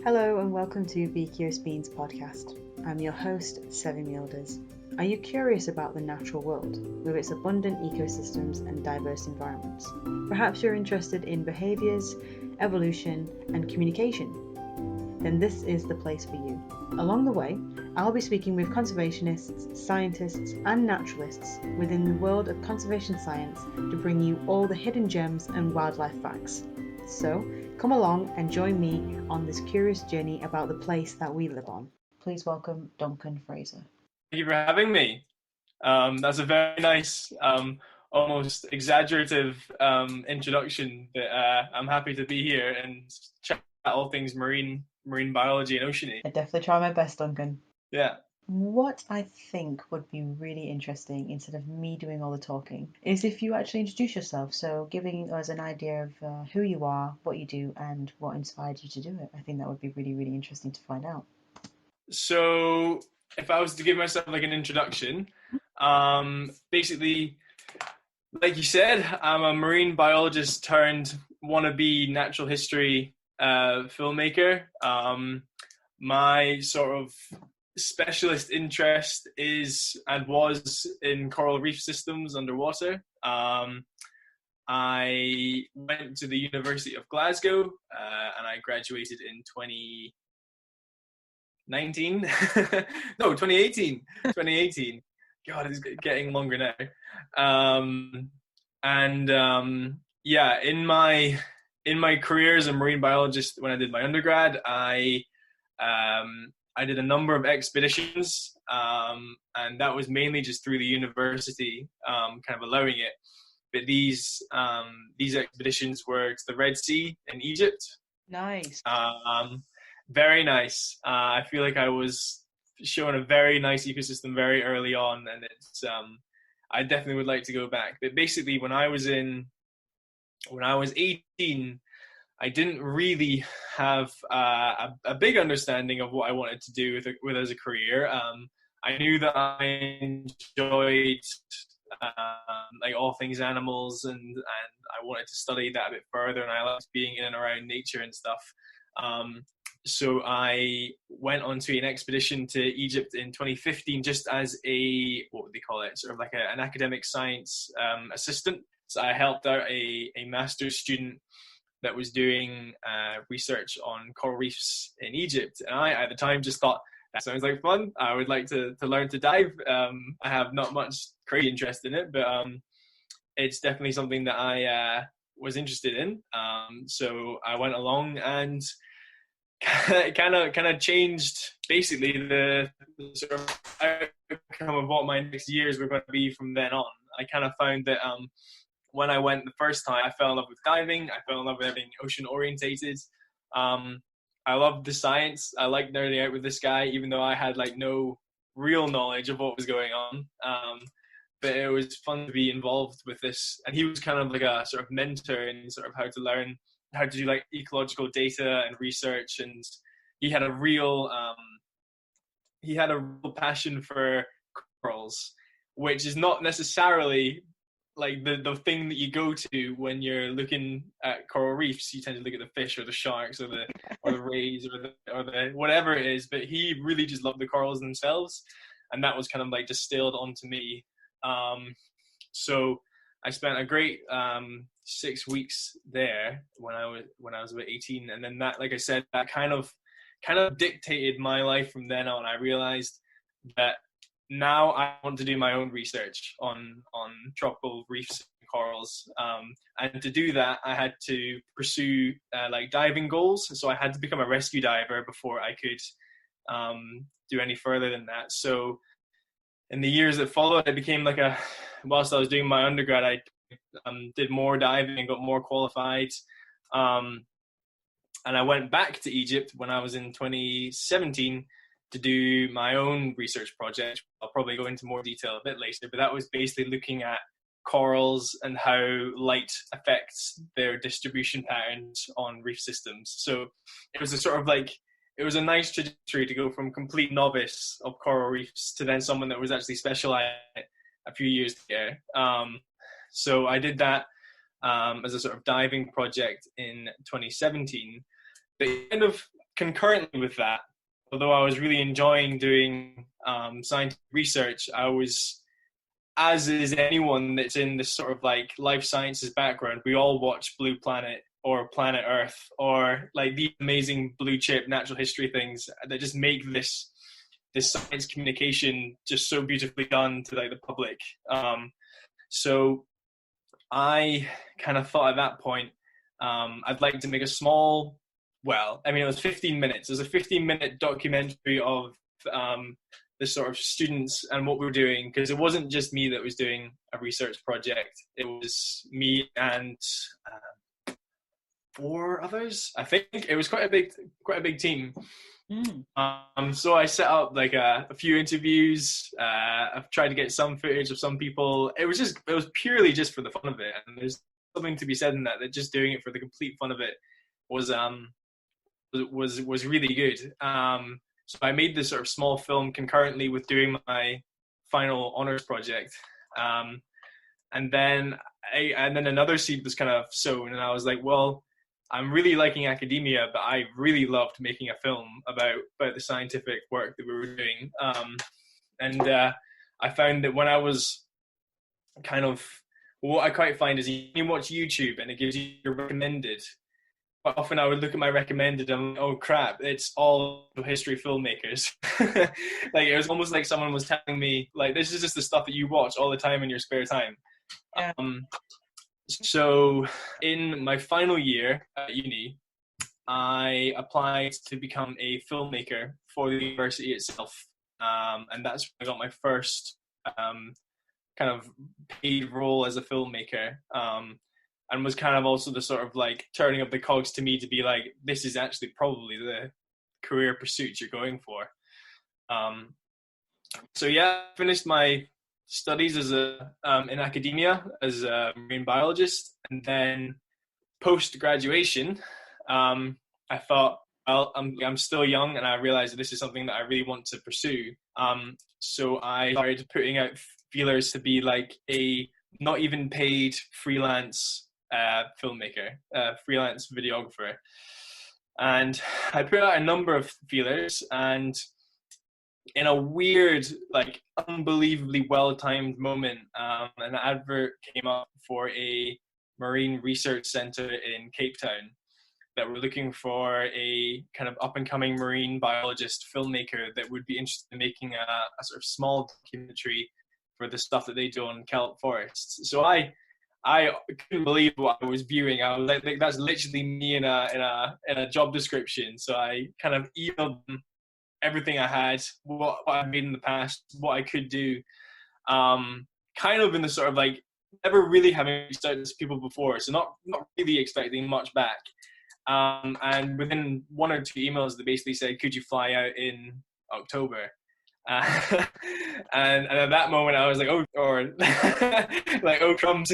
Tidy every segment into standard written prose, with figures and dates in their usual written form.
Hello and welcome to BeCuriousBeings podcast. I'm your host, Sevi Milders. Are you curious about the natural world, with its abundant ecosystems and diverse environments? Perhaps you're interested in behaviours, evolution and communication? Then this is the place for you. Along the way, I'll be speaking with conservationists, scientists and naturalists within the world of conservation science to bring you all the hidden gems and wildlife facts. So, come along and join me on this curious journey about the place that we live on. Please welcome Duncan Fraser. Thank you for having me. That's a very nice, almost exaggerative introduction. That I'm happy to be here and chat about all things marine biology and oceany. I definitely try my best, Duncan. Yeah. What I think would be really interesting, instead of me doing all the talking, is if you actually introduce yourself. So giving us an idea of who you are, what you do, and what inspired you to do it. I think that would be really, really interesting to find out. So if I was to give myself like an introduction, basically, like you said, I'm a marine biologist turned wannabe natural history filmmaker. My sort of specialist interest is and was in coral reef systems underwater. I went to the University of Glasgow and I graduated in 2018. 2018. God, it's getting longer now. Yeah, in my career as a marine biologist, when I did my undergrad, I did a number of expeditions, and that was mainly just through the university, kind of allowing it. But these expeditions were to the Red Sea in Egypt. Nice. Very nice. I feel like I was shown a very nice ecosystem very early on, and it's I definitely would like to go back. But basically, when I was 18, I didn't really have a big understanding of what I wanted to do with as a career. I knew that I enjoyed like all things animals, and I wanted to study that a bit further, and I liked being in and around nature and stuff. So I went on to an expedition to Egypt in 2015, just as what would they call it? Sort of like an academic science assistant. So I helped out a master's student that was doing research on coral reefs in Egypt. And I, at the time, just thought, that sounds like fun. I would like to learn to dive. I have not much crazy interest in it, but it's definitely something that I was interested in. So I went along and kind of changed basically the sort of outcome of what my next years were going to be from then on. I kind of found that when I went the first time, I fell in love with diving. I fell in love with everything ocean orientated. I loved the science. I liked nerding out with this guy, even though I had like no real knowledge of what was going on. But it was fun to be involved with this. And he was kind of like a sort of mentor in sort of how to learn how to do like ecological data and research. And he had a real passion for corals, which is not necessarily like the thing that you go to when you're looking at coral reefs. You tend to look at the fish or the sharks or the rays or the whatever it is, but he really just loved the corals themselves, and that was kind of like distilled onto me. So I spent a great 6 weeks there when I was about 18, and then that, like I said, that kind of dictated my life from then on. I realized that now I want to do my own research on tropical reefs and corals, and to do that I had to pursue like diving goals. So I had to become a rescue diver before I could do any further than that. So in the years that followed, I became whilst I was doing my undergrad, I did more diving and got more qualified, and I went back to Egypt when I was in 2017 to do my own research project. I'll probably go into more detail a bit later, but that was basically looking at corals and how light affects their distribution patterns on reef systems. So it was it was a nice trajectory to go from complete novice of coral reefs to then someone that was actually specialized a few years ago. So I did that as a sort of diving project in 2017. But kind of concurrently with that, although I was really enjoying doing scientific research, I was, as is anyone that's in this sort of like life sciences background, we all watch Blue Planet or Planet Earth or like these amazing blue chip natural history things that just make this science communication just so beautifully done to like the public. So I kind of thought at that point, I'd like to make a small, well, I mean, it was 15 minutes. It was a 15-minute documentary of the sort of students and what we were doing, because it wasn't just me that was doing a research project. It was me and 4 others. I think it was quite a big team. So I set up like a few interviews. I've tried to get some footage of some people. It was purely just for the fun of it, and there's something to be said in that just doing it for the complete fun of it was really good. So I made this sort of small film concurrently with doing my final honors project, and then another seed was kind of sown, and I was like, well, I'm really liking academia, but I really loved making a film about the scientific work that we were doing. And I found that when I was kind of, what I quite find is you watch YouTube and it gives you your recommended. But often I would look at my recommended and I'm like, oh crap, it's all history filmmakers. Like it was almost like someone was telling me, like, this is just the stuff that you watch all the time in your spare time. Yeah. So in my final year at uni, I applied to become a filmmaker for the university itself. And that's when I got my first kind of paid role as a filmmaker. And was kind of also the sort of like turning up the cogs to me to be like, this is actually probably the career pursuit you're going for. So yeah, finished my studies as in academia as a marine biologist, and then post graduation, I thought, well, I'm still young, and I realized that this is something that I really want to pursue. So I started putting out feelers to be like a not even paid freelance filmmaker, freelance videographer, and I put out a number of feelers, and in a weird, like unbelievably well-timed moment, an advert came up for a marine research center in Cape Town that were looking for a kind of up-and-coming marine biologist filmmaker that would be interested in making a sort of small documentary for the stuff that they do on kelp forests. So I couldn't believe what I was viewing. I was like, that's literally me in a job description. So I kind of emailed them everything I had, what I've made in the past, what I could do, kind of in the sort of like never really having reached out to people before, so not really expecting much back. And within 1 or 2 emails, they basically said, "Could you fly out in October?" And at that moment, I was like, "Oh," or like, "Oh crumbs."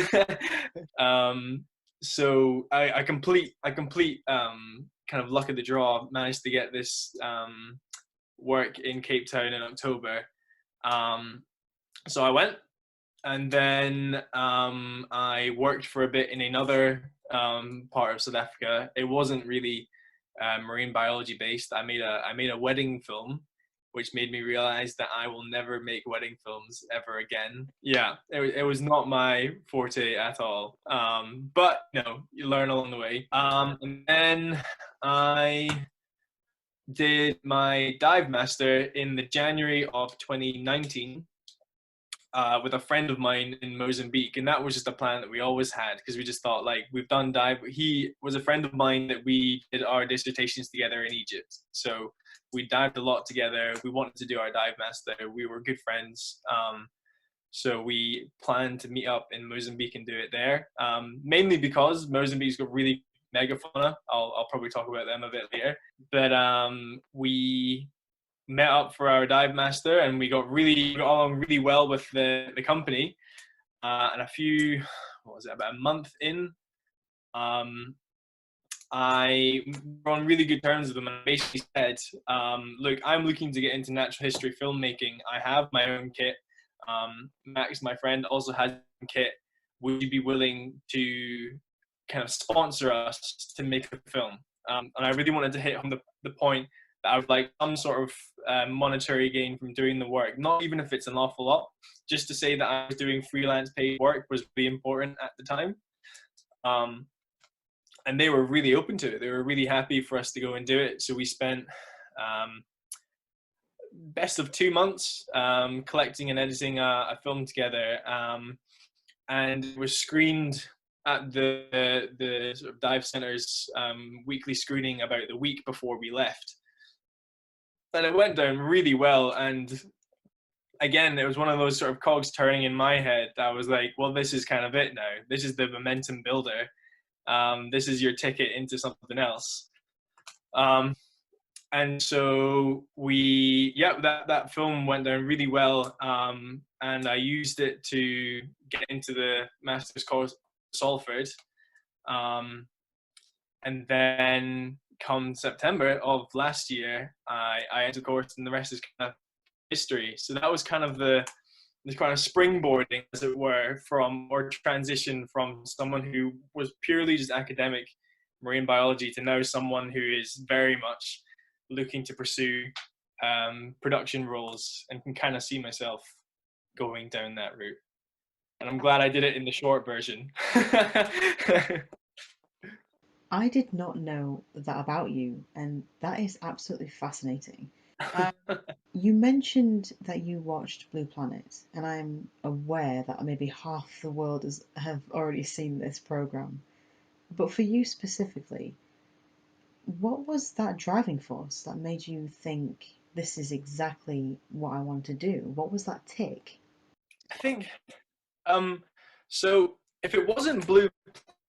So I complete kind of luck of the draw, managed to get this work in Cape Town in October. So I went, and then I worked for a bit in another part of South Africa. It wasn't really marine biology based. I made a wedding film, which made me realize that I will never make wedding films ever again. Yeah, it was not my forte at all. But you learn along the way. And then I did my dive master in the January of 2019 with a friend of mine in Mozambique, and that was just a plan that we always had, because we just thought, like, we've done dive. He was a friend of mine that we did our dissertations together in Egypt, so we dived a lot together. We wanted to do our dive master. We were good friends, so we planned to meet up in Mozambique and do it there, mainly because Mozambique's got really megafauna. I'll probably talk about them a bit later. But we met up for our dive master, and we got along really well with the company. And about a month in, I were on really good terms with them, and I basically said, look, I'm looking to get into natural history filmmaking. I have my own kit. Max, my friend, also has a kit. Would you be willing to kind of sponsor us to make a film? And I really wanted to hit on the point that I would like some sort of monetary gain from doing the work, not even if it's an awful lot, just to say that I was doing freelance paid work was really important at the time. And they were really open to it. They were really happy for us to go and do it. So we spent best of 2 months collecting and editing a film together, and it was screened at the sort of dive centre's weekly screening about the week before we left. And it went down really well. And again, it was one of those sort of cogs turning in my head that I was like, well, this is kind of it now. This is the momentum builder. This is your ticket into something else. And so that film went down really well. And I used it to get into the master's course at Salford. And then come September of last year, I entered the course, and the rest is kind of history. So that was kind of the kind of springboarding, as it were, transition from someone who was purely just academic marine biology to now someone who is very much looking to pursue production roles, and can kind of see myself going down that route. And I'm glad I did it in the short version. I did not know that about you, and that is absolutely fascinating. You mentioned that you watched Blue Planet, and I'm aware that maybe half the world have already seen this program. But for you specifically, what was that driving force that made you think this is exactly what I want to do? What was that tick? I think, so if it wasn't Blue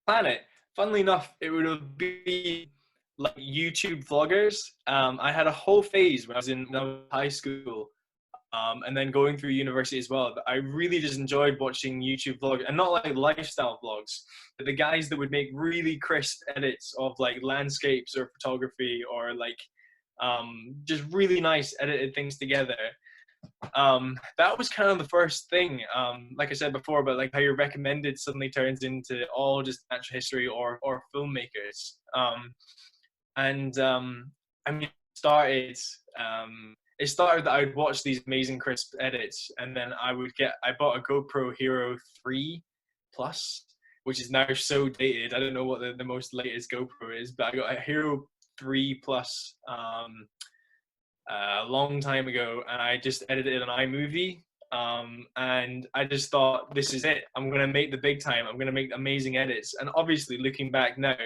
Planet, funnily enough, it would have been like YouTube vloggers. I had a whole phase when I was in high school, and then going through university as well. I really just enjoyed watching YouTube vlogs, and not like lifestyle vlogs, but the guys that would make really crisp edits of like landscapes or photography, or like just really nice edited things together. That was kind of the first thing. Like I said before, about like how your recommended suddenly turns into all just natural history or filmmakers. I mean, it started that I'd watch these amazing crisp edits, and then I bought a GoPro Hero 3 Plus, which is now so dated. I don't know what the most latest GoPro is, but I got a Hero 3 Plus a long time ago, and I just edited an iMovie. And I just thought, this is it. I'm going to make the big time. I'm going to make amazing edits. And obviously, looking back now,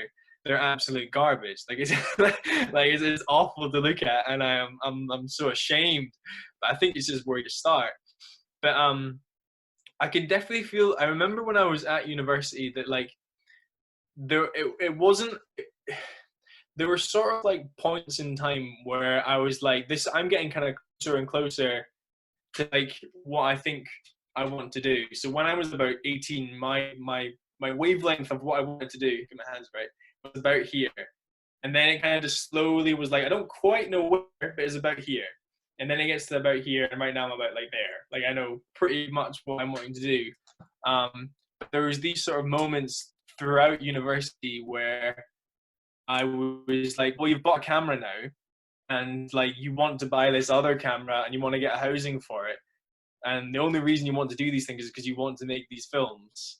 they're absolute garbage. Like it's awful to look at, and I'm so ashamed. But I think it's just where you start. But I can definitely feel. I remember when I was at university that like it wasn't. There were sort of like points in time where I was like, this. I'm getting kind of closer and closer to like what I think I want to do. So when I was about 18, my wavelength of what I wanted to do, get my hands right, was about here. And then it kind of just slowly was like, I don't quite know where, but it's about here. And then it gets to about here, and right now I'm about like there. Like I know pretty much what I'm wanting to do. But there was these sort of moments throughout university where I was like, well, you've bought a camera now, and like you want to buy this other camera, and you want to get a housing for it. And the only reason you want to do these things is because you want to make these films.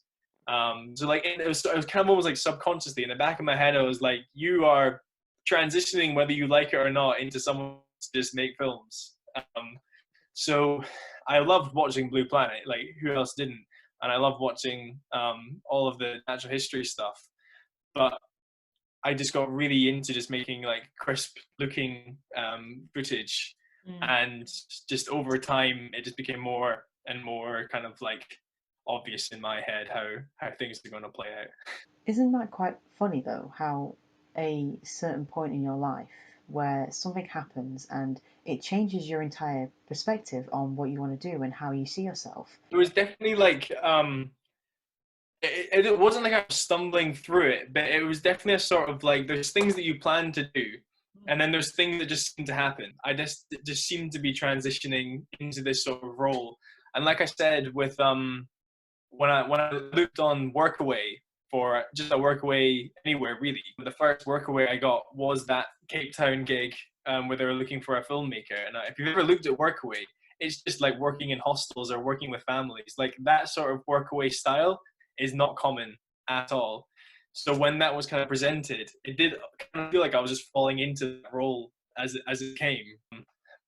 So like it was kind of almost like subconsciously in the back of my head, I was like, you are transitioning, whether you like it or not, into someone to just make films. So I loved watching Blue Planet, like who else didn't? And I loved watching all of the natural history stuff. But I just got really into just making like crisp looking footage. And just over time, it just became more and more kind of like obvious in my head how things are going to play out. Isn't that quite funny though, how a certain point in your life where something happens and it changes your entire perspective on what you want to do and how you see yourself? It was definitely like it wasn't like I was stumbling through it, but it was definitely a sort of like, there's things that you plan to do, and then there's things that just seem to happen. I just seemed to be transitioning into this sort of role. And like I said, with when I looked on Workaway, for just a workaway anywhere, really. The first workaway I got was that Cape Town gig where they were looking for a filmmaker. And if you've ever looked at workaway, it's just like working in hostels or working with families. Like that sort of workaway style is not common at all. So when that was kind of presented, it did kind of feel like I was just falling into that role as it came.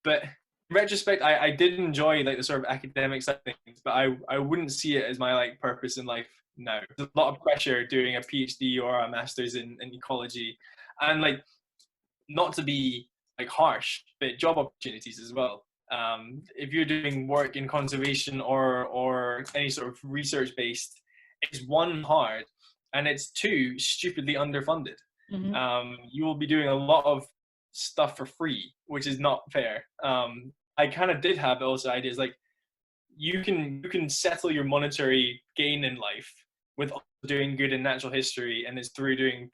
But in retrospect, I did enjoy like the sort of academic side of things, but I wouldn't see it as my like purpose in life now. There's a lot of pressure doing a PhD or a master's in ecology, and like not to be like harsh, but job opportunities as well. If you're doing work in conservation or any sort of research based, it's one, hard, and it's two, stupidly underfunded. You will be doing a lot of stuff for free, which is not fair. I kind of did have those ideas like you can settle your monetary gain in life with doing good in natural history, and it's through doing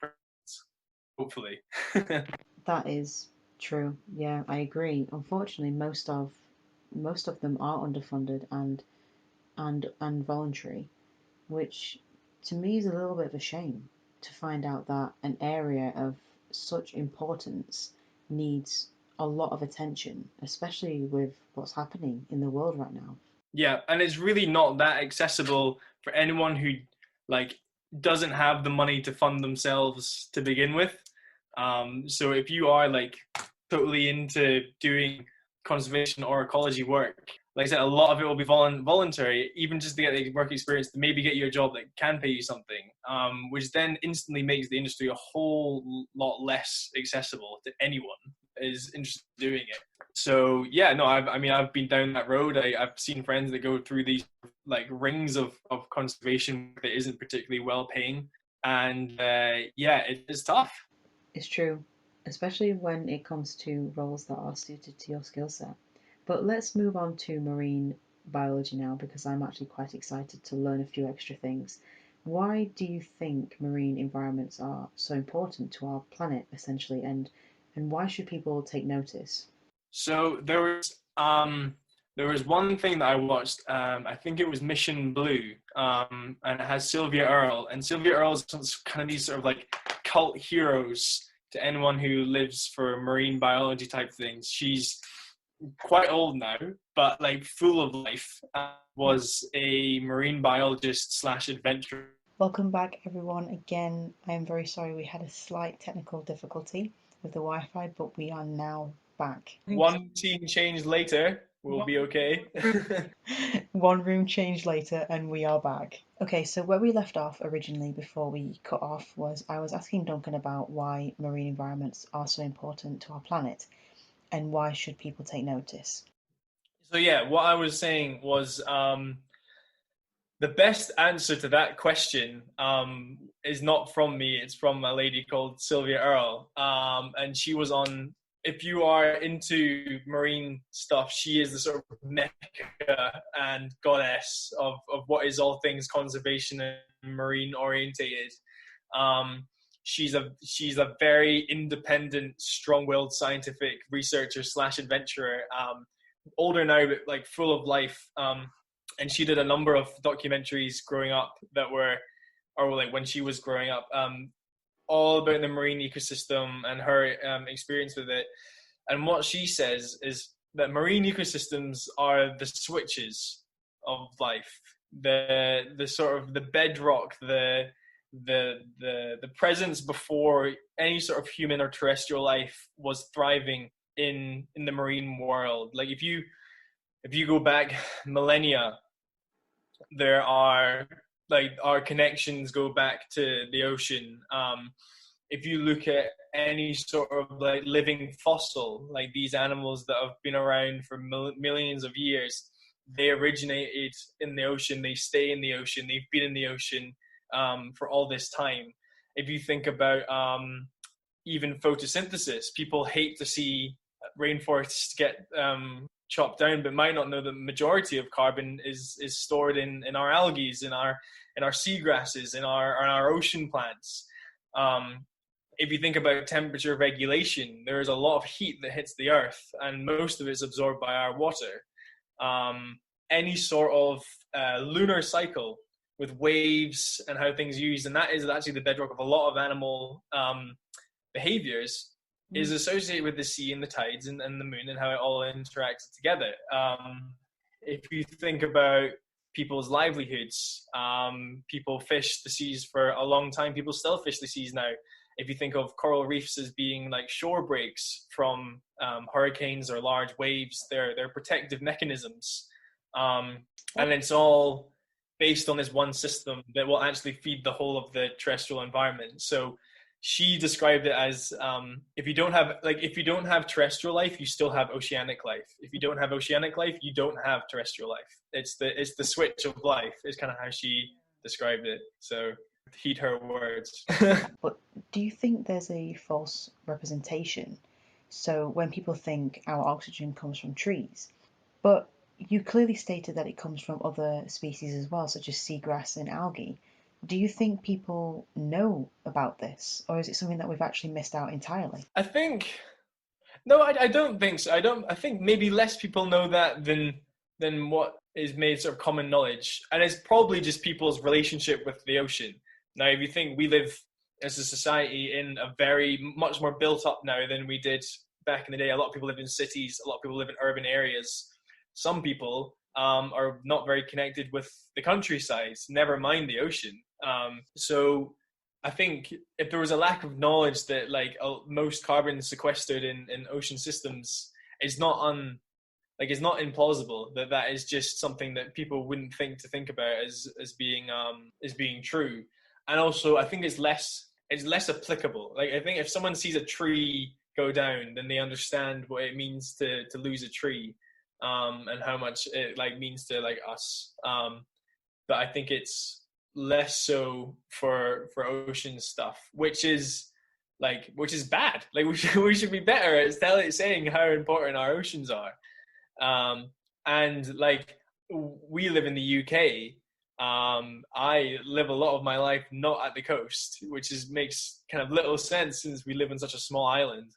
hopefully. That is true. Yeah, I agree. Unfortunately, most of them are underfunded and voluntary, which to me is a little bit of a shame to find out that an area of such importance needs a lot of attention, especially with what's happening in the world right now. Yeah, and it's really not that accessible for anyone who like doesn't have the money to fund themselves to begin with. So if you are like totally into doing conservation or ecology work, like I said, a lot of it will be voluntary, even just to get the work experience, to maybe get you a job that can pay you something, which then instantly makes the industry a whole lot less accessible to anyone is interested in doing it. So yeah, no, I've been down that road. I've seen friends that go through these like rings of conservation that isn't particularly well paying, and yeah, it is tough. It's true, especially when it comes to roles that are suited to your skill set. But let's move on to marine biology now, because I'm actually quite excited to learn a few extra things. Why do you think marine environments are so important to our planet, essentially, and why should people take notice? So there was one thing that I watched. I think it was Mission Blue, and it has Sylvia Earl, and Sylvia Earl's kind of these sort of like cult heroes to anyone who lives for marine biology type things. She's quite old now, but like full of life. Was a marine biologist / adventurer. Welcome back, everyone. Again, I am very sorry we had a slight technical difficulty with the Wi-Fi, but we are now back. One scene change later, we'll be okay. One room change later, and we are back. Okay, so where we left off originally before we cut off was I was asking Duncan about why marine environments are so important to our planet and why should people take notice. So yeah, what I was saying was the best answer to that question is not from me. It's from a lady called Sylvia Earl, and she was on. If you are into marine stuff, she is the sort of mecca and goddess of what is all things conservation and marine orientated. She's a very independent, strong-willed scientific researcher / adventurer. Older now, but like full of life. And she did a number of documentaries growing up that were, or like when she was growing up, all about the marine ecosystem and her experience with it. And what she says is that marine ecosystems are the switches of life, the sort of the bedrock, the presence before any sort of human or terrestrial life was thriving in the marine world. Like if you go back millennia, there are like our connections go back to the ocean. If you look at any sort of like living fossil, like these animals that have been around for millions of years, they originated in the ocean, they stay in the ocean, they've been in the ocean for all this time. If you think about even photosynthesis, people hate to see rainforests get chopped down, but might not know the majority of carbon is stored in our algae, in our seagrasses, in our ocean plants. If you think about temperature regulation, there is a lot of heat that hits the earth, and most of it is absorbed by our water. Any sort of lunar cycle, waves and how things are used, and that is actually the bedrock of a lot of animal behaviors, is associated with the sea and the tides and the moon and how it all interacts together. If you think about people's livelihoods, people fished the seas for a long time. People still fish the seas now. If you think of coral reefs as being like shore breaks from hurricanes or large waves, they're protective mechanisms. And it's all based on this one system that will actually feed the whole of the terrestrial environment. So she described it as if you don't have terrestrial life, you still have oceanic life. If you don't have oceanic life, you don't have terrestrial life. It's the switch of life is kind of how she described it. So heed her words. But do you think there's a false representation? So when people think our oxygen comes from trees, but you clearly stated that it comes from other species as well, such as seagrass and algae. Do you think people know about this, or is it something that we've actually missed out entirely? I don't think so. I think maybe less people know that than what is made sort of common knowledge. And it's probably just people's relationship with the ocean. Now, if you think we live as a society in a very much more built up now than we did back in the day. A lot of people live in cities. A lot of people live in urban areas. Some people are not very connected with the countryside, never mind the ocean. So I think if there was a lack of knowledge that like most carbon sequestered in ocean systems is not it's not implausible, that is just something that people wouldn't think about as being true. And also I think it's less applicable. Like I think if someone sees a tree go down, then they understand what it means to lose a tree, and how much it like means to like us. But I think it's less so for ocean stuff, which is bad. Like we should be better at saying how important our oceans are. And like we live in the UK. I live a lot of my life not at the coast, which makes kind of little sense since we live in such a small island.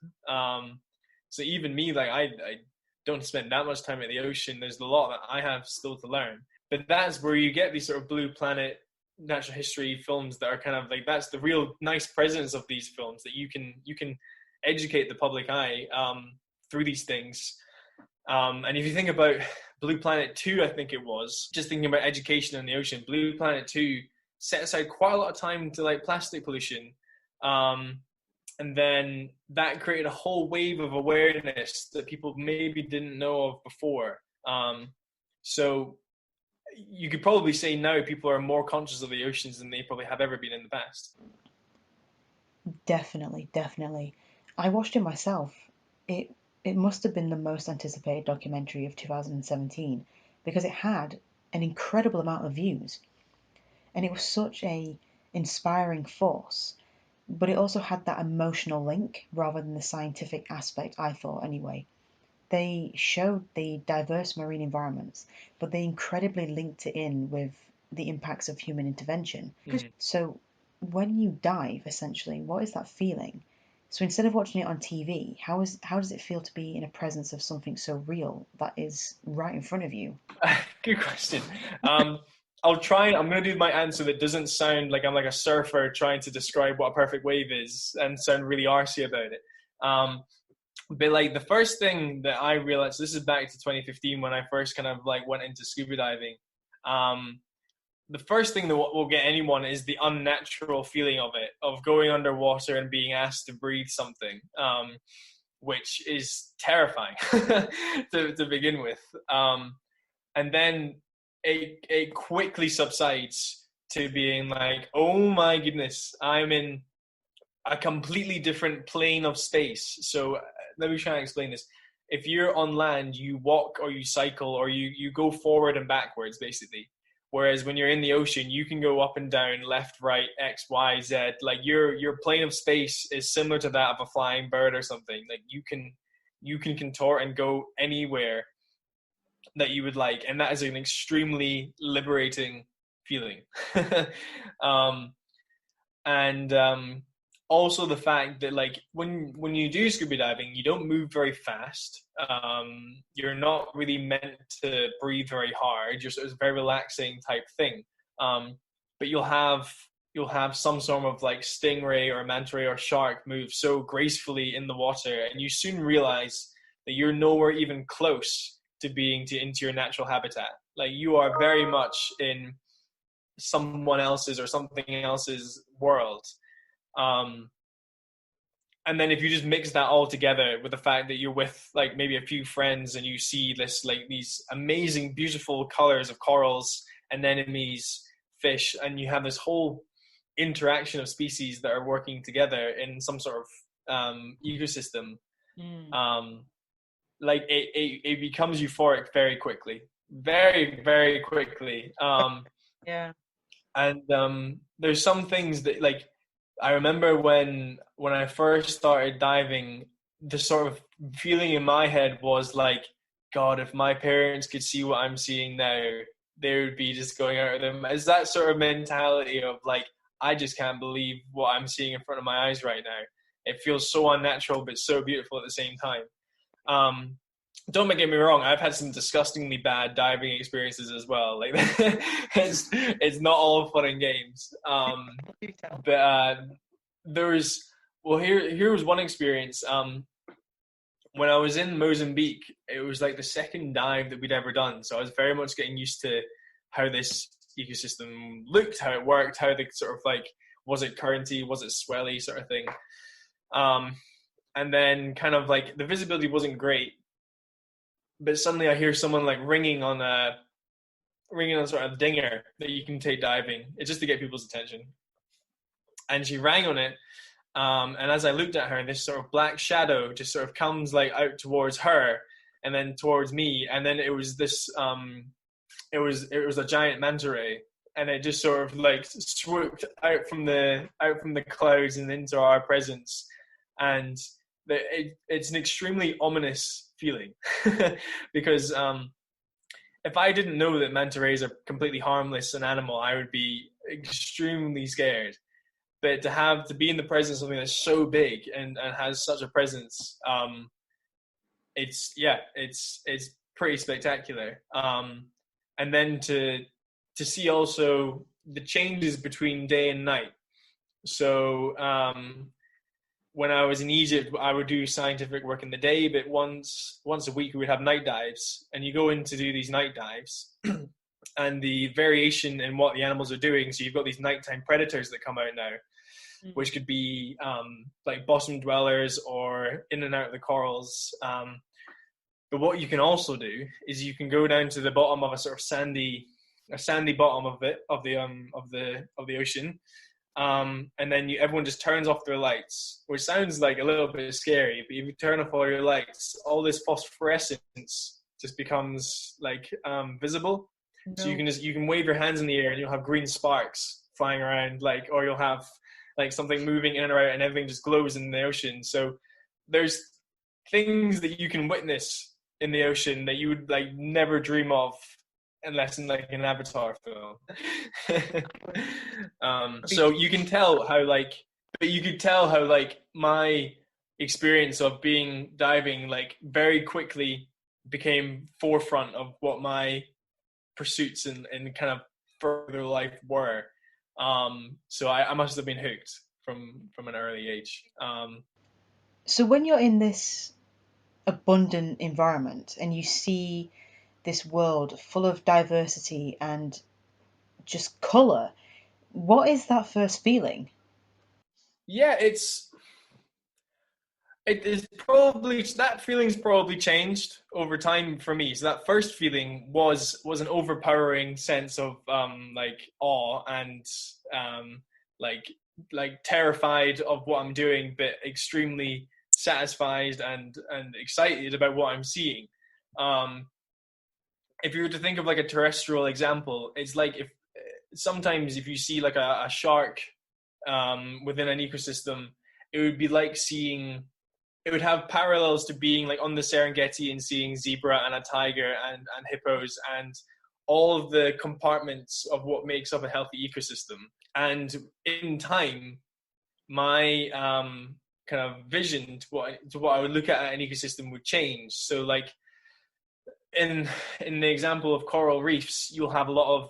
So even me, like I don't spend that much time at the ocean. There's a lot that I have still to learn. But that's where you get these sort of Blue Planet natural history films that are kind of like, that's the real nice presence of these films, that you can educate the public eye through these things. And if you think about Blue Planet 2, I think it was, just thinking about education in the ocean, Blue Planet 2 set aside quite a lot of time to like plastic pollution. And then that created a whole wave of awareness that people maybe didn't know of before. So you could probably say now people are more conscious of the oceans than they probably have ever been in the past. Definitely. I watched it myself. It must have been the most anticipated documentary of 2017 because it had an incredible amount of views. And it was such a inspiring force, but it also had that emotional link rather than the scientific aspect, I thought anyway. They showed the diverse marine environments, but they incredibly linked it in with the impacts of human intervention. Mm-hmm. So when you dive, essentially, what is that feeling? So instead of watching it on TV, how does it feel to be in a presence of something so real that is right in front of you? Good question. I'm going to do my answer that doesn't sound like I'm like a surfer trying to describe what a perfect wave is and sound really arsey about it. But like the first thing that I realized, this is back to 2015 when I first kind of like went into scuba diving. The first thing that will get anyone is the unnatural feeling of it, of going underwater and being asked to breathe something, which is terrifying to begin with. And then it quickly subsides to being like, oh my goodness, I'm in a completely different plane of space. So let me try and explain this. If you're on land, you walk or you cycle or you go forward and backwards, basically. Whereas when you're in the ocean, you can go up and down, left, right, X, Y, Z. Like your plane of space is similar to that of a flying bird or something. Like you can contort and go anywhere that you would like, and that is an extremely liberating feeling. Also the fact that like when you do scuba diving, you don't move very fast. You're not really meant to breathe very hard. It's a very relaxing type thing. but you'll have some sort of like stingray or manta ray or shark move so gracefully in the water, and you soon realize that you're nowhere even close to being into your natural habitat. Like, you are very much in someone else's or something else's world. And then if you just mix that all together with the fact that you're with like maybe a few friends and you see this, like, these amazing, beautiful colors of corals, anemones, fish, and you have this whole interaction of species that are working together in some sort of ecosystem, like it becomes euphoric very quickly, very, very quickly. Yeah. And there's some things that, like, I remember when I first started diving, the sort of feeling in my head was like, God, if my parents could see what I'm seeing now, they would be just going out of them. It's that sort of mentality of like, I just can't believe what I'm seeing in front of my eyes right now. It feels so unnatural, but so beautiful at the same time. Don't get me wrong, I've had some disgustingly bad diving experiences as well. Like, it's not all fun and games. But here was one experience. When I was in Mozambique, it was like the second dive that we'd ever done. So I was very much getting used to how this ecosystem looked, how it worked, how the sort of like, was it currenty, was it swelly sort of thing. And then kind of like the visibility wasn't great, but suddenly I hear someone like ringing on sort of dinger that you can take diving. It's just to get people's attention. And she rang on it. And as I looked at her, this sort of black shadow just sort of comes like out towards her and then towards me. And then it was this, it was a giant manta ray, and it just sort of like swooped out from the clouds and into our presence. And it's an extremely ominous feeling because if I didn't know that manta rays are completely harmless an animal, I would be extremely scared. But to be in the presence of something that's so big and has such a presence, it's pretty spectacular. And then to see also the changes between day and night. So when I was in Egypt, I would do scientific work in the day, but once a week we would have night dives, and you go in to do these night dives and the variation in what the animals are doing. So you've got these nighttime predators that come out now, which could be like bottom dwellers or in and out of the corals. But what you can also do is you can go down to the bottom of a sort of sandy bottom of the ocean. And then everyone just turns off their lights, which sounds like a little bit scary, but if you turn off all your lights, all this phosphorescence just becomes like visible. No. So you can wave your hands in the air and you'll have green sparks flying around, like, or you'll have like something moving in and out, and everything just glows in the ocean. So there's things that you can witness in the ocean that you would like never dream of unless in like an Avatar film. So you can tell how my experience of diving like very quickly became forefront of what my pursuits and kind of further life were. So I must have been hooked from an early age. So when you're in this abundant environment and you see this world full of diversity and just colour, what is that first feeling? Yeah, it is probably, that feeling's probably changed over time for me. So that first feeling was an overpowering sense of like awe and like terrified of what I'm doing, but extremely satisfied and excited about what I'm seeing. If you were to think of like a terrestrial example, it's like if you see like a shark within an ecosystem, it would be like it would have parallels to being like on the Serengeti and seeing zebra and a tiger and hippos and all of the compartments of what makes up a healthy ecosystem. And in time, my kind of vision to what I would look at an ecosystem would change. So like in the example of coral reefs, you'll have a lot of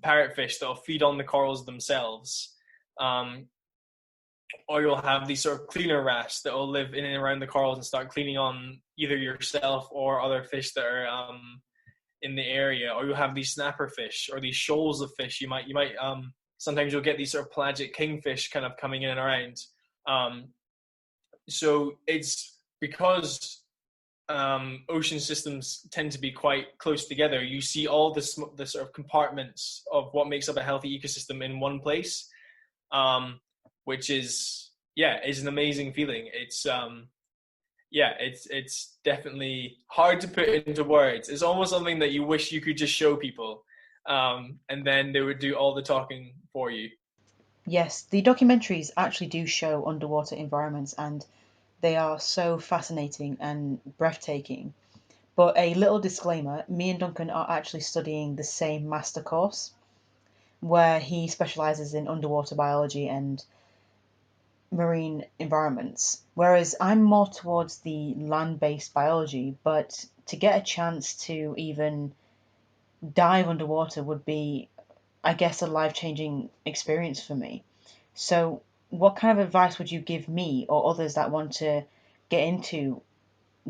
parrotfish that'll feed on the corals themselves. Or you'll have these sort of cleaner wrasse that will live in and around the corals and start cleaning on either yourself or other fish that are in the area. Or you'll have these snapper fish or these shoals of fish. You might sometimes you'll get these sort of pelagic kingfish kind of coming in and around. So it's because ocean systems tend to be quite close together. You see all the sort of compartments of what makes up a healthy ecosystem in one place, which is an amazing feeling. It's it's definitely hard to put into words. It's almost something that you wish you could just show people, and then they would do all the talking for you. Yes, the documentaries actually do show underwater environments, and they are so fascinating and breathtaking. But a little disclaimer, me and Duncan are actually studying the same master course where he specialises in underwater biology and marine environments, whereas I'm more towards the land-based biology, but to get a chance to even dive underwater would be, I guess, a life-changing experience for me. So what kind of advice would you give me or others that want to get into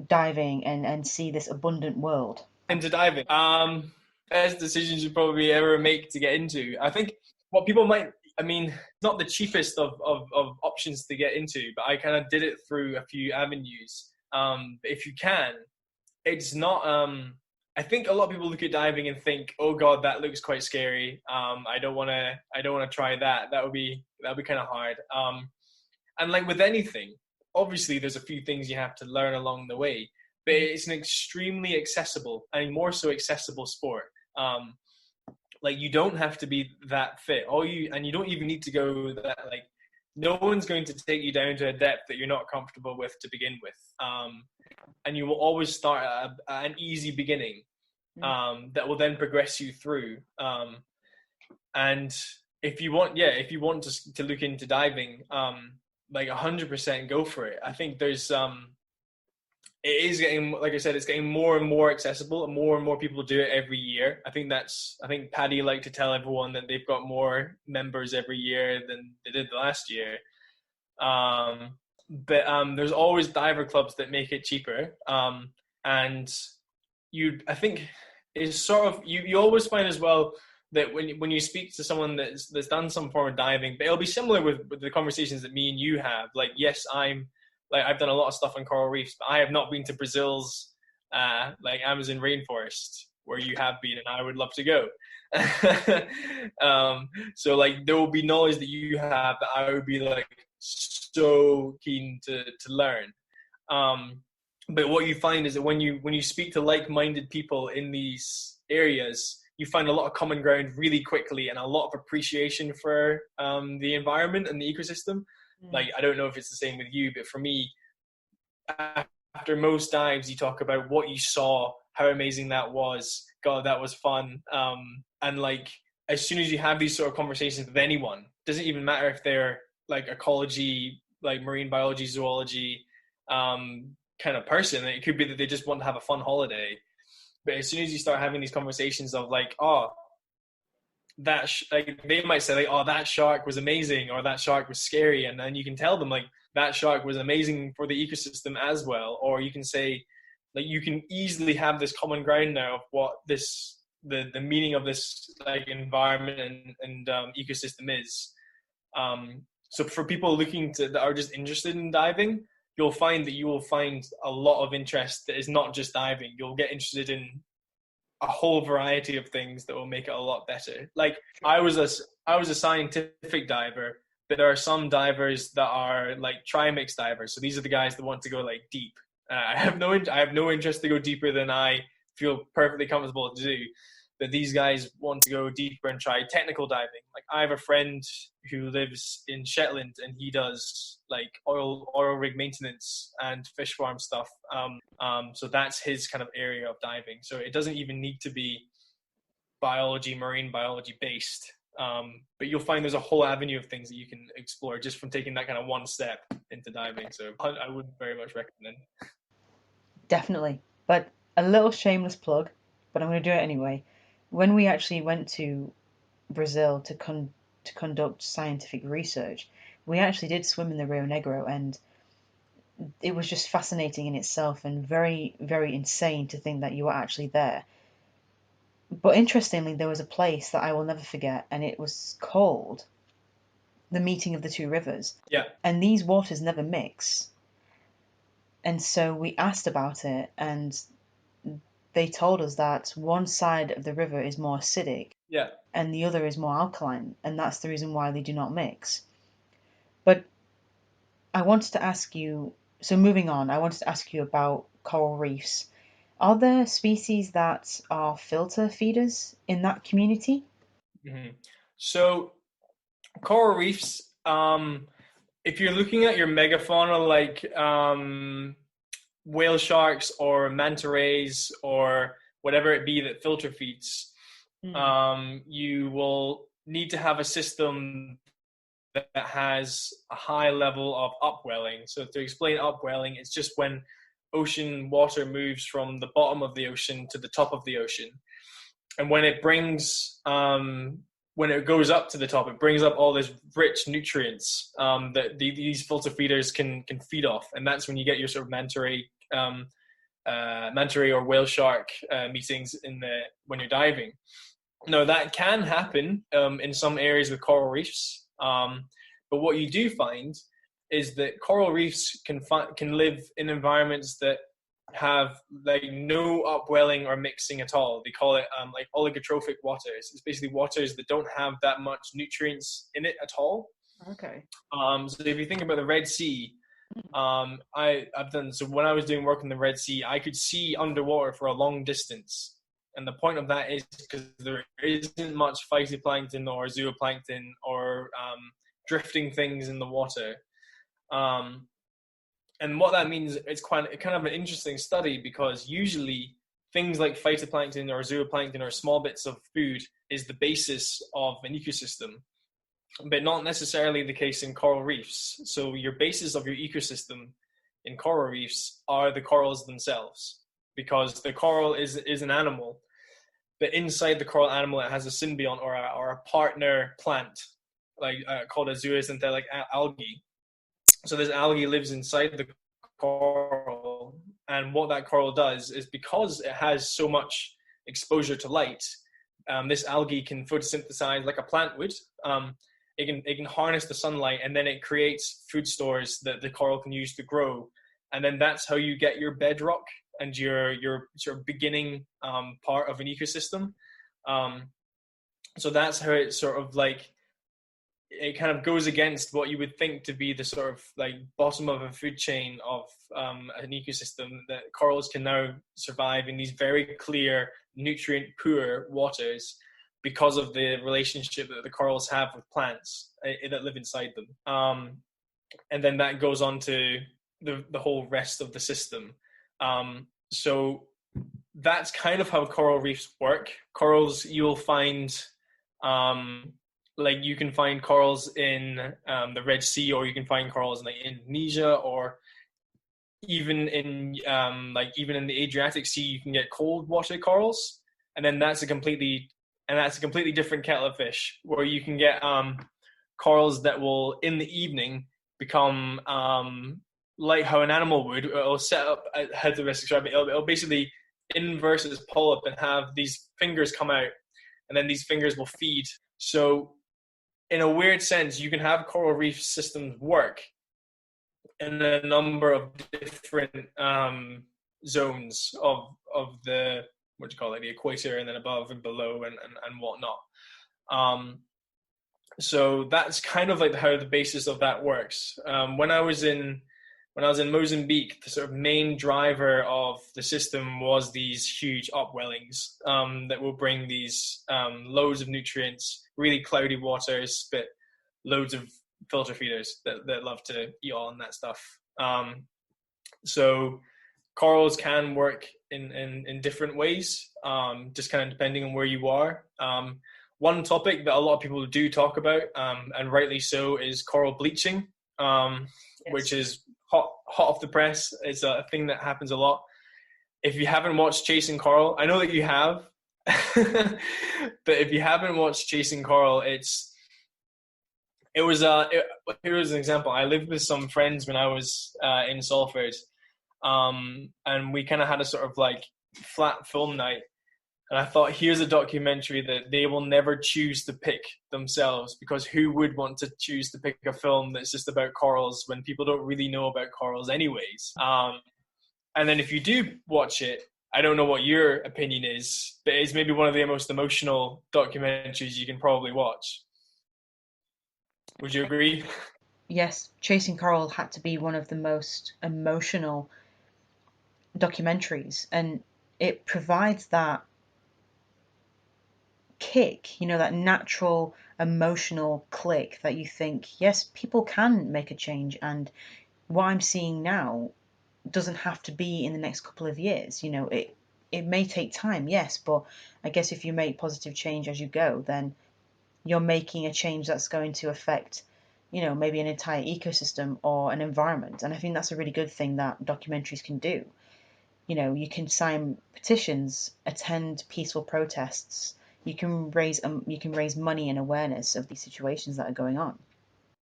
diving and see this abundant world? Into diving, best decisions you probably ever make to get into. I think what people might, I mean, it's not the cheapest of options to get into, but I kind of did it through a few avenues. If you can, it's not. I think a lot of people look at diving and think, "Oh God, that looks quite scary. I don't want to. I don't want to try that. That'll be kind of hard." And like with anything, obviously there's a few things you have to learn along the way, but it's an extremely accessible and more so accessible sport. Like you don't have to be that fit. You don't even need to go that, like, no one's going to take you down to a depth that you're not comfortable with to begin with. And you will always start at an easy beginning that will then progress you through. And if you want to look into diving, like 100% go for it. I think there's it is getting, like I said, it's getting more and more accessible, and more people do it every year. I think Paddy liked to tell everyone that they've got more members every year than they did last year. But there's always diver clubs that make it cheaper. And I think it's sort of, you always find as well that when you speak to someone that's done some form of diving, but it'll be similar with the conversations that me and you have. Like, yes, I've done a lot of stuff on coral reefs, but I have not been to Brazil's like Amazon rainforest where you have been, and I would love to go. So like there will be knowledge that you have that I would be like so keen to learn. But what you find is that when you speak to like-minded people in these areas, you find a lot of common ground really quickly and a lot of appreciation for the environment and the ecosystem. Like, I don't know if it's the same with you, but for me, after most dives, you talk about what you saw, how amazing that was. God, that was fun. And like, as soon as you have these sort of conversations with anyone, doesn't even matter if they're like ecology, like marine biology, zoology, kind of person. It could be that they just want to have a fun holiday. But as soon as you start having these conversations of like, oh, like they might say like, oh, that shark was amazing, or that shark was scary, and then you can tell them like that shark was amazing for the ecosystem as well. Or you can say, like, you can easily have this common ground now of what the meaning of this like environment and ecosystem is. So for people that are just interested in diving, you'll find that you will find a lot of interest that is not just diving. You'll get interested in a whole variety of things that will make it a lot better. Like I was a scientific diver, but there are some divers that are like trimix divers. So these are the guys that want to go like deep. I have no interest to go deeper than I feel perfectly comfortable to do. But these guys want to go deeper and try technical diving. Like I have a friend who lives in Shetland, and he does like oil rig maintenance and fish farm stuff. So that's his kind of area of diving. So it doesn't even need to be marine biology based. But you'll find there's a whole avenue of things that you can explore just from taking that kind of one step into diving. So I would very much recommend. Definitely. But a little shameless plug, but I'm going to do it anyway. When we actually went to Brazil to conduct scientific research, we actually did swim in the Rio Negro, and it was just fascinating in itself and very, very insane to think that you were actually there. But interestingly, there was a place that I will never forget, and it was called the meeting of the two rivers. Yeah. And these waters never mix. And so we asked about it, and they told us that one side of the river is more acidic, Yeah. and the other is more alkaline, and that's the reason why they do not mix. But I wanted to ask you, so moving on, I wanted to ask you about coral reefs. Are there species that are filter feeders in that community? Mm-hmm. So coral reefs, if you're looking at your megafauna like whale sharks or manta rays or whatever it be that filter feeds, you will need to have a system that has a high level of upwelling. So to explain upwelling, it's just when ocean water moves from the bottom of the ocean to the top of the ocean. And when it when it goes up to the top, it brings up all this rich nutrients that these filter feeders can feed off. And that's when you get your sort of manta ray or whale shark meetings when you're diving. Now that can happen in some areas with coral reefs, but what you do find is that coral reefs can live in environments that have like no upwelling or mixing at all. They call it like oligotrophic waters. It's basically waters that don't have that much nutrients in it at all. Okay. So if you think about the Red Sea, I've done so when I was doing work in the Red Sea, I could see underwater for a long distance. And the point of that is because there isn't much phytoplankton or zooplankton or drifting things in the water. And what that means, it's kind of an interesting study, because usually things like phytoplankton or zooplankton or small bits of food is the basis of an ecosystem, but not necessarily the case in coral reefs. So your basis of your ecosystem in coral reefs are the corals themselves, because the coral is an animal, but inside the coral animal it has a symbiont or a partner plant, like called a zooxanthellae algae. So this algae lives inside the coral, and what that coral does is, because it has so much exposure to light, this algae can photosynthesize like a plant would. It can harness the sunlight, and then it creates food stores that the coral can use to grow, and then that's how you get your bedrock and your sort of beginning part of an ecosystem. So that's how it sort of like, it kind of goes against what you would think to be the sort of like bottom of a food chain of an ecosystem, that corals can now survive in these very clear, nutrient poor waters because of the relationship that the corals have with plants that live inside them. And then that goes on to the whole rest of the system. So that's kind of how coral reefs work. Corals, you'll find like you can find corals in the Red Sea, or you can find corals in like Indonesia, or even in even in the Adriatic Sea, you can get cold water corals, and then that's a completely different kettle of fish, where you can get corals that will in the evening become like how an animal would. It'll set up, how to best describe it, it'll basically inverse its polyp and have these fingers come out, and then these fingers will feed. So in a weird sense, you can have coral reef systems work in a number of different zones of the, what do you call it, the equator, and then above and below and whatnot. So that's kind of like how the basis of that works. When I was in Mozambique, the sort of main driver of the system was these huge upwellings that will bring these loads of nutrients, really cloudy waters, but loads of filter feeders that love to eat all and that stuff. So corals can work in different ways, just kind of depending on where you are. One topic that a lot of people do talk about, and rightly so, is coral bleaching, yes, which is hot off the press. It's a thing that happens a lot. If you haven't watched Chasing Coral, I know that you have. but if you haven't watched Chasing Coral, here was an example. I lived with some friends when I was in Salford, and we kind of had a sort of like flat film night. And I thought, here's a documentary that they will never choose to pick themselves, because who would want to choose to pick a film that's just about corals when people don't really know about corals anyways? And then if you do watch it, I don't know what your opinion is, but it's maybe one of the most emotional documentaries you can probably watch. Would you agree? Yes, Chasing Coral had to be one of the most emotional documentaries, and it provides that kick, that natural emotional click that you think, yes, people can make a change, and what I'm seeing now doesn't have to be in the next couple of years. It may take time, yes, but I guess if you make positive change as you go, then you're making a change that's going to affect, maybe an entire ecosystem or an environment. And I think that's a really good thing that documentaries can do. You can sign petitions, attend peaceful protests. You can raise money and awareness of these situations that are going on.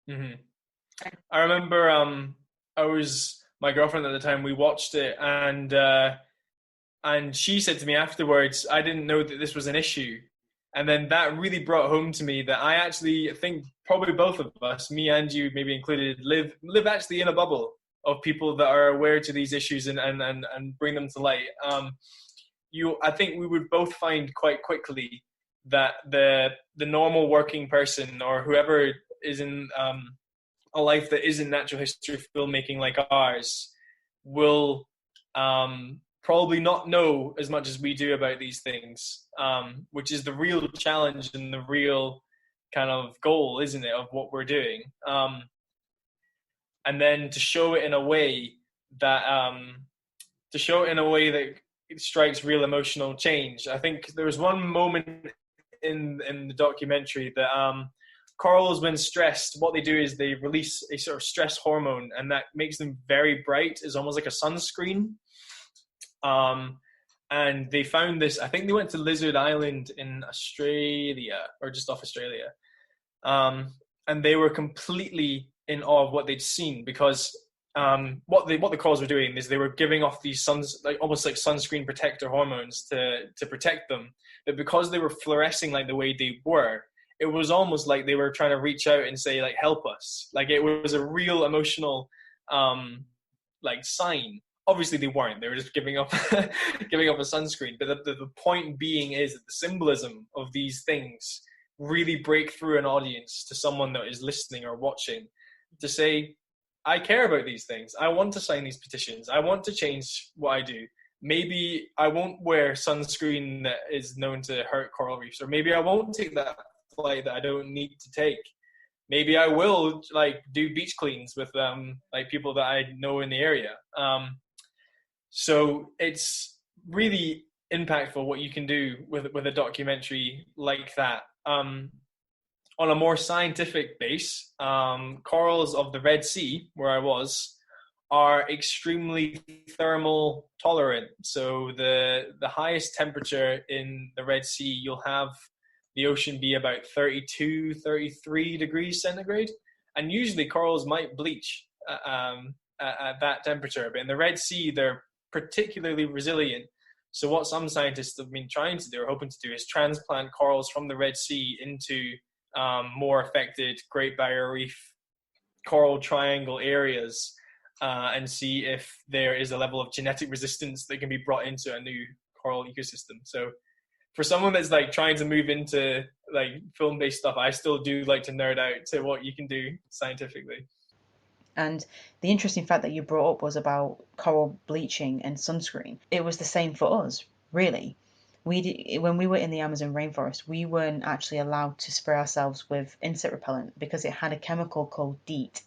Mm-hmm. I remember I was my girlfriend at the time. We watched it, and she said to me afterwards, "I didn't know that this was an issue." And then that really brought home to me that I actually think probably both of us, me and you maybe included, live actually in a bubble of people that are aware to these issues and bring them to light. I think we would both find quite quickly that the normal working person, or whoever is in a life that isn't natural history filmmaking like ours, will probably not know as much as we do about these things, which is the real challenge and the real kind of goal, isn't it, of what we're doing. And then to show it in a way that it strikes real emotional change. I think there was one moment in the documentary that corals, when stressed, what they do is they release a sort of stress hormone, and that makes them very bright. It's almost like a sunscreen. And they found this, I think they went to Lizard Island in Australia, or just off Australia. And they were completely in awe of what they'd seen, because what the corals were doing is they were giving off these almost like sunscreen protector hormones to protect them. But because they were fluorescing like the way they were, it was almost like they were trying to reach out and say, like, help us. Like, it was a real emotional like sign. Obviously they weren't, they were just giving up giving up a sunscreen. But the point being is that the symbolism of these things really break through an audience to someone that is listening or watching, to say, I care about these things. I want to sign these petitions. I want to change what I do. Maybe I won't wear sunscreen that is known to hurt coral reefs, or maybe I won't take that flight that I don't need to take. Maybe I will do beach cleans with like people that I know in the area. So it's really impactful what you can do with a documentary like that. On a more scientific base, corals of the Red Sea, where I was, are extremely thermal tolerant. So the highest temperature in the Red Sea, you'll have the ocean be about 32, 33 degrees centigrade. And usually corals might bleach at that temperature. But in the Red Sea, they're particularly resilient. So what some scientists have been trying to do, or hoping to do, is transplant corals from the Red Sea into more affected Great Barrier Reef coral triangle areas, and see if there is a level of genetic resistance that can be brought into a new coral ecosystem. So for someone that's like trying to move into like film-based stuff, I still do like to nerd out to what you can do scientifically. And the interesting fact that you brought up was about coral bleaching and sunscreen. It was the same for us, really. When we were in the Amazon rainforest, we weren't actually allowed to spray ourselves with insect repellent because it had a chemical called DEET,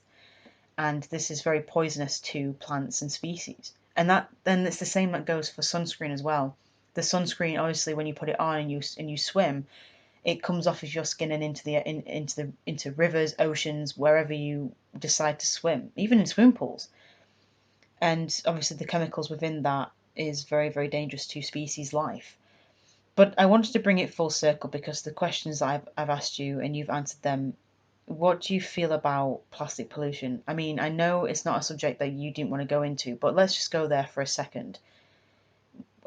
and this is very poisonous to plants and species. And then it's the same that goes for sunscreen as well. The sunscreen, obviously, when you put it on and you swim, it comes off of your skin and into rivers, oceans, wherever you decide to swim, even in swimming pools. And obviously, the chemicals within that is very, very dangerous to species life. But I wanted to bring it full circle because the questions that I've asked you and you've answered them. What do you feel about plastic pollution? I mean, I know it's not a subject that you didn't want to go into, but let's just go there for a second.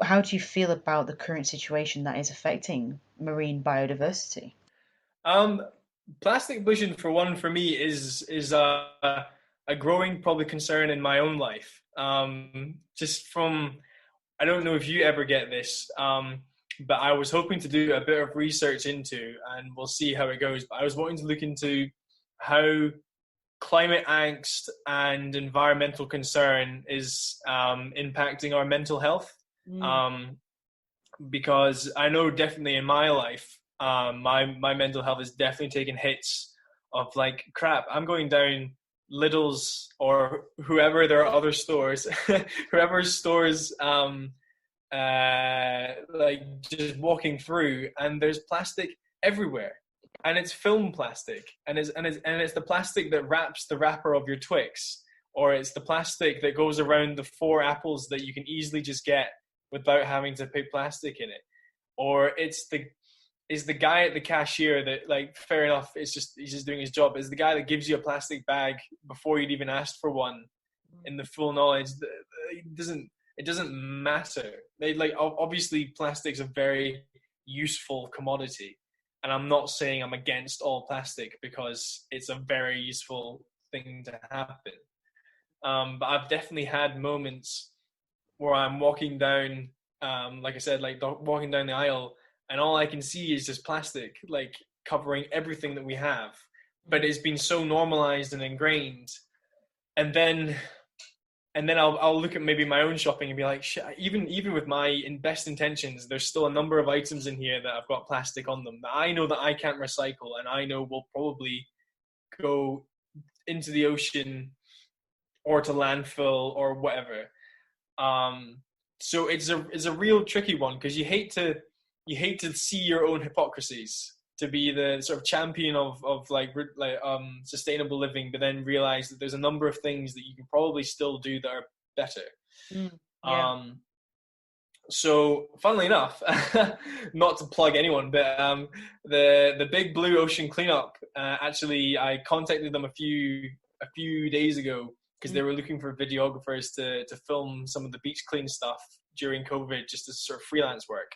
How do you feel about the current situation that is affecting marine biodiversity? Um, Plastic pollution, for one, for me is a growing probably concern in my own life. Just from, I don't know if you ever get this, but I was hoping to do a bit of research into, and we'll see how it goes. But I was wanting to look into how climate angst and environmental concern is impacting our mental health. Mm. Um, because I know definitely in my life, my mental health is definitely taking hits of like, crap, I'm going down Lidl's or whoever, there are other stores, whoever stores, like just walking through, and there's plastic everywhere, and it's film plastic, and it's the plastic that wraps the wrapper of your Twix, or it's the plastic that goes around the 4 apples that you can easily just get without having to put plastic in it, or it's the guy at the cashier that, like, fair enough, he's just doing his job, is the guy that gives you a plastic bag before you'd even asked for one, in the full knowledge that it doesn't matter. They, like, obviously plastic's a very useful commodity, and I'm not saying I'm against all plastic because it's a very useful thing to happen. But I've definitely had moments where I'm walking down, like I said, like walking down the aisle, and all I can see is just plastic, like covering everything that we have. But it's been so normalized and ingrained, and then I'll look at maybe my own shopping and be like, shit, even with my best intentions, there's still a number of items in here that have got plastic on them that I know that I can't recycle, and I know will probably go into the ocean or to landfill or whatever. So it's a real tricky one, because you hate to see your own hypocrisies, to be the sort of champion of sustainable living, but then realize that there's a number of things that you can probably still do that are better. Yeah. So funnily enough, not to plug anyone, but the Big Blue Ocean Cleanup, actually I contacted them a few days ago, because they were looking for videographers to film some of the beach clean stuff during COVID, just as sort of freelance work.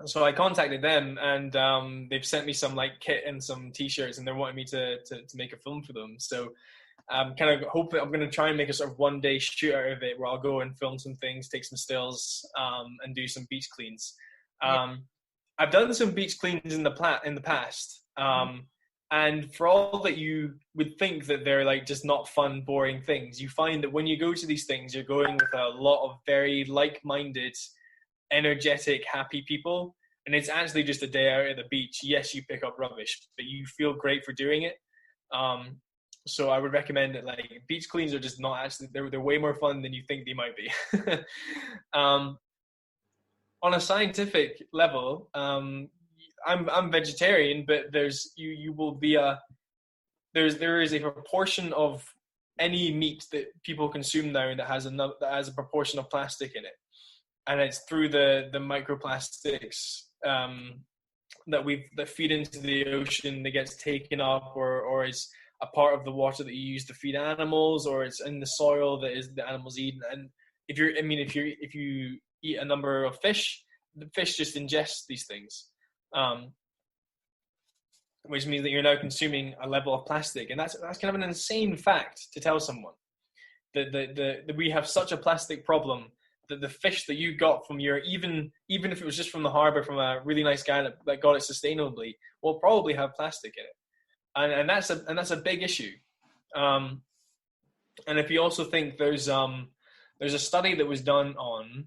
So I contacted them, and they've sent me some like kit and some t-shirts, and they're wanting me to make a film for them. So I'm kind of hoping I'm going to try and make a sort of one-day shoot out of it, where I'll go and film some things, take some stills, and do some beach cleans. I've done some beach cleans in the past, and for all that you would think that they're like just not fun, boring things, you find that when you go to these things, you're going with a lot of very like-minded, energetic, happy people, and it's actually just a day out at the beach. Yes, you pick up rubbish, but you feel great for doing it. So I would recommend that, like, beach cleans are just not actually, they're way more fun than you think they might be. On a scientific level, I'm vegetarian, but there is a proportion of any meat that people consume now that has a proportion of plastic in it, and it's through the microplastics that feed into the ocean, that gets taken up or is a part of the water that you use to feed animals, or it's in the soil that is the animals eat. And if you eat a number of fish, the fish just ingest these things, which means that you're now consuming a level of plastic, and that's kind of an insane fact to tell someone, that we have such a plastic problem, that the fish that you got from your, even if it was just from the harbour, from a really nice guy that got it sustainably, will probably have plastic in it. And that's a big issue. And if you also think there's a study that was done on,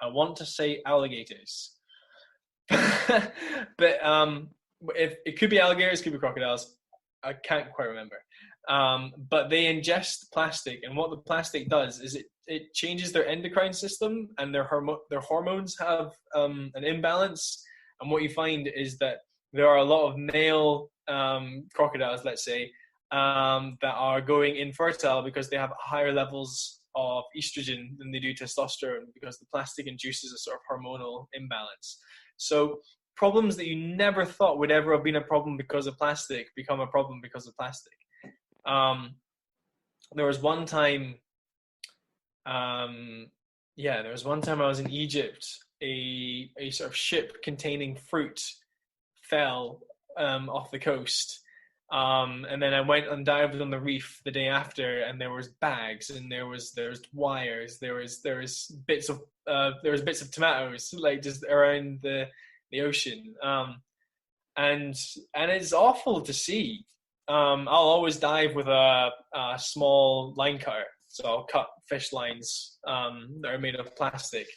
I want to say alligators, but if it could be alligators, could be crocodiles, I can't quite remember. But they ingest plastic, and what the plastic does is it changes their endocrine system, and their hormones have an imbalance. And what you find is that there are a lot of male crocodiles, let's say, that are going infertile because they have higher levels of estrogen than they do testosterone, because the plastic induces a sort of hormonal imbalance. So problems that you never thought would ever have been a problem because of plastic become a problem because of plastic. There was one time, there was one time I was in Egypt. A sort of ship containing fruit fell off the coast, and then I went and dived on the reef the day after, and there was bags, and there was wires, there was bits of tomatoes like just around the ocean, and it's awful to see. I'll always dive with a small line cutter, so I'll cut fish lines that are made of plastic.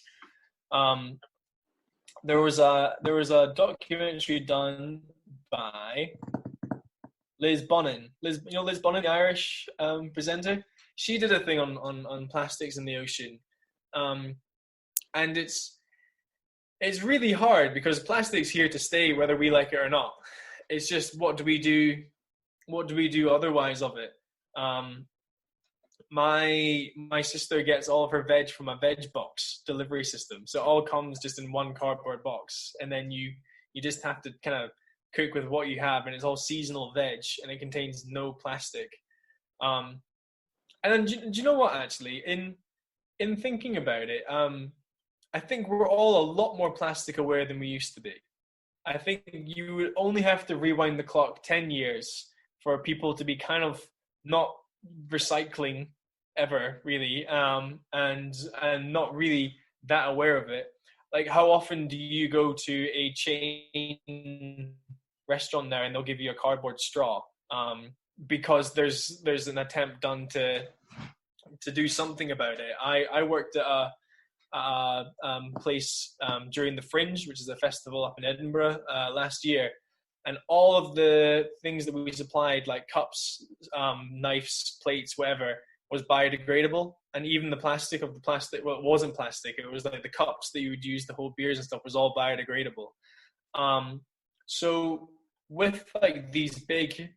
There was a documentary done by Liz Bonnen. Liz Bonnen, the Irish presenter. She did a thing on plastics in the ocean, and it's really hard because plastic's here to stay whether we like it or not. It's just what do we do? What do we do otherwise of it? My sister gets all of her veg from a veg box delivery system, so it all comes just in one cardboard box, and then you just have to kind of cook with what you have, and it's all seasonal veg, and it contains no plastic. And then do you know what, actually, in thinking about it, I think we're all a lot more plastic aware than we used to be. I think you would only have to rewind the clock 10 years for people to be kind of not recycling ever, really, and not really that aware of it. Like, how often do you go to a chain restaurant now and they'll give you a cardboard straw because there's an attempt done to do something about it? I worked at a place during the Fringe, which is a festival up in Edinburgh last year, and all of the things that we supplied, like cups, knives, plates, whatever, was biodegradable. And even the plastic, well, it wasn't plastic. It was like the cups that you would use to hold beers and stuff was all biodegradable. So with like these big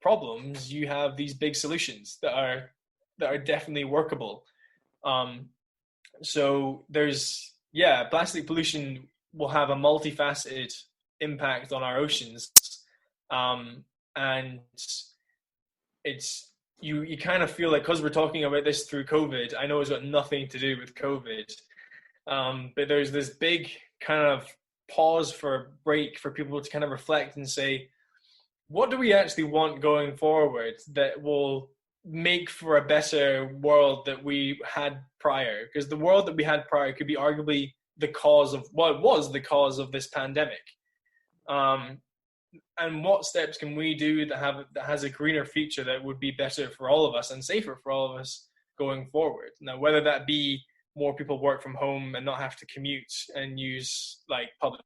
problems, you have these big solutions that are definitely workable. So plastic pollution will have a multifaceted impact on our oceans, and it's you kind of feel like, because we're talking about this through COVID, I know it's got nothing to do with COVID, but there's this big kind of pause for a break for people to kind of reflect and say, what do we actually want going forward that will make for a better world that we had prior? Because the world that we had prior could be arguably the cause of, well, it was the cause of this pandemic. And what steps can we do that has a greener future that would be better for all of us and safer for all of us going forward? Now, whether that be more people work from home and not have to commute and use like public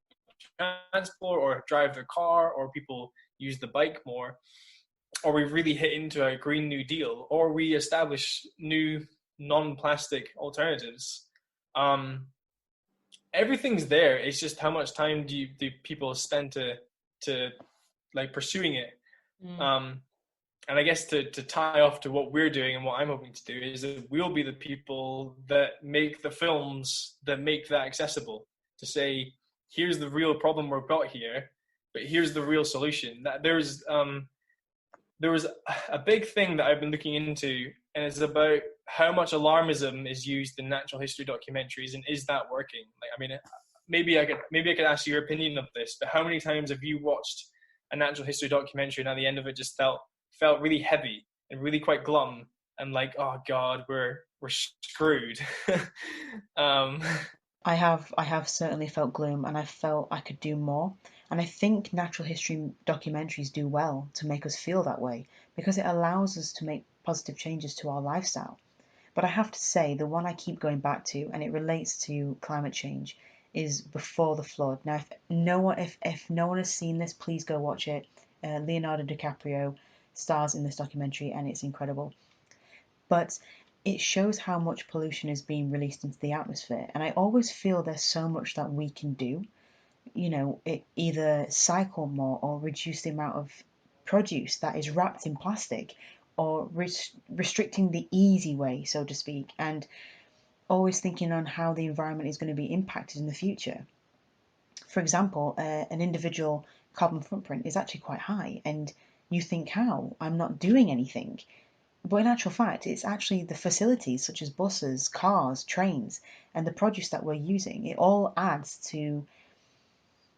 transport or drive their car, or people use the bike more, or we really hit into a Green New Deal, or we establish new non-plastic alternatives. Everything's there. It's just how much time do people spend to like pursuing it. And I guess to tie off to what we're doing and what I'm hoping to do is that we'll be the people that make the films that make that accessible, to say, here's the real problem we've got here, but here's the real solution. That there was a big thing that I've been looking into, and it's about how much alarmism is used in natural history documentaries, and is that working? Like, I mean, maybe I could ask your opinion of this, but how many times have you watched a natural history documentary and at the end of it just felt really heavy and really quite glum and like, oh God, we're screwed? I have certainly felt gloom, and I felt I could do more. And I think natural history documentaries do well to make us feel that way, because it allows us to make positive changes to our lifestyle. But I have to say, the one I keep going back to, and it relates to climate change, is Before the Flood. Now, if no one has seen this, please go watch it. Leonardo DiCaprio stars in this documentary, and it's incredible. But it shows how much pollution is being released into the atmosphere, and I always feel there's so much that we can do. It either cycle more or reduce the amount of produce that is wrapped in plastic, or restricting the easy way, so to speak, and always thinking on how the environment is going to be impacted in the future. For example, an individual carbon footprint is actually quite high, and you think, how? I'm not doing anything. But in actual fact, it's actually the facilities such as buses, cars, trains, and the produce that we're using. It all adds to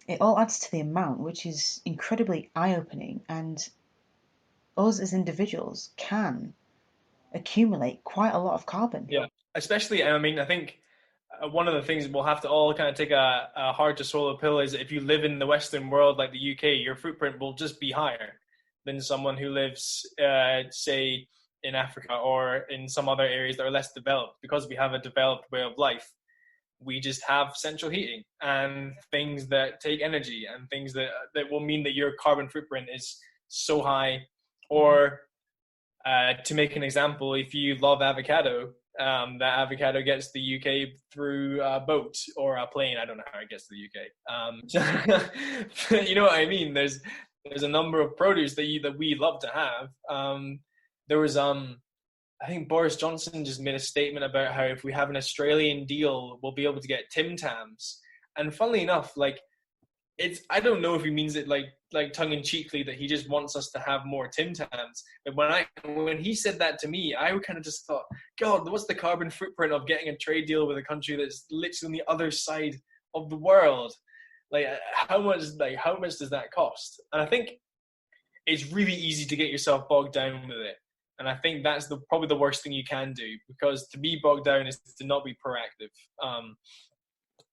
the amount, which is incredibly eye-opening, and us as individuals can accumulate quite a lot of carbon. Yeah, especially, I mean, I think one of the things we'll have to all kind of take a hard to swallow pill is if you live in the Western world like the UK, your footprint will just be higher than someone who lives, say, in Africa or in some other areas that are less developed. Because we have a developed way of life, we just have central heating and things that take energy and things that will mean that your carbon footprint is so high. Or to make an example, if you love avocado, that avocado gets to the UK through a boat or a plane. I don't know how it gets to the UK. You know what I mean? There's a number of produce that we love to have. There was I think Boris Johnson just made a statement about how if we have an Australian deal, we'll be able to get Tim Tams. And funnily enough, like, I don't know if he means it like tongue in cheekly that he just wants us to have more Tim Tams. But when he said that to me, I kind of just thought, God, what's the carbon footprint of getting a trade deal with a country that's literally on the other side of the world? Like, how much does that cost? And I think it's really easy to get yourself bogged down with it. And I think that's probably the worst thing you can do, because to be bogged down is to not be proactive.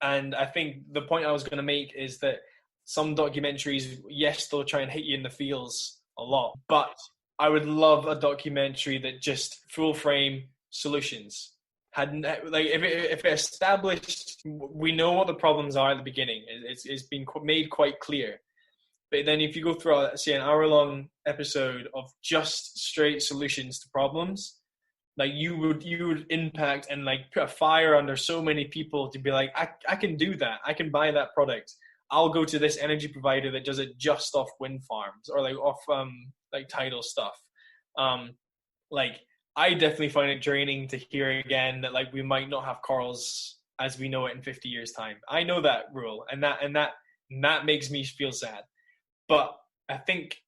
And I think the point I was going to make is that some documentaries, yes, they'll try and hit you in the feels a lot, but I would love a documentary that just full frame solutions. If it established, we know what the problems are at the beginning. It's been made quite clear. But then if you go through, say, an hour-long episode of just straight solutions to problems, like you would impact and like put a fire under so many people to be like, I can do that. I can buy that product. I'll go to this energy provider that does it just off wind farms or like off like tidal stuff. Like, I definitely find it draining to hear again that like we might not have corals as we know it in 50 years time. I know that rule, and that makes me feel sad. But I think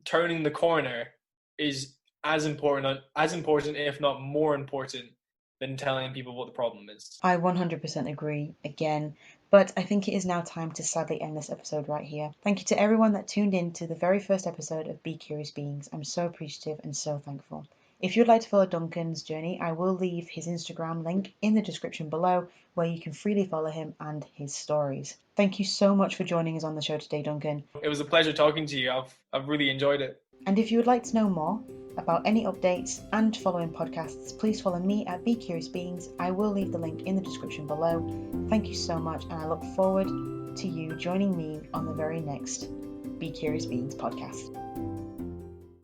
turning the corner is as important, if not more important, than telling people what the problem is. I 100% agree again, but I think it is now time to sadly end this episode right here. Thank you to everyone that tuned in to the very first episode of Be Curious Beings. I'm so appreciative and so thankful. If you'd like to follow Duncan's journey, I will leave his Instagram link in the description below, where you can freely follow him and his stories. Thank you so much for joining us on the show today, Duncan. It was a pleasure talking to you. I've really enjoyed it. And if you would like to know more about any updates and following podcasts, please follow me at Be Curious Beings. I will leave the link in the description below. Thank you so much, and I look forward to you joining me on the very next Be Curious Beings podcast.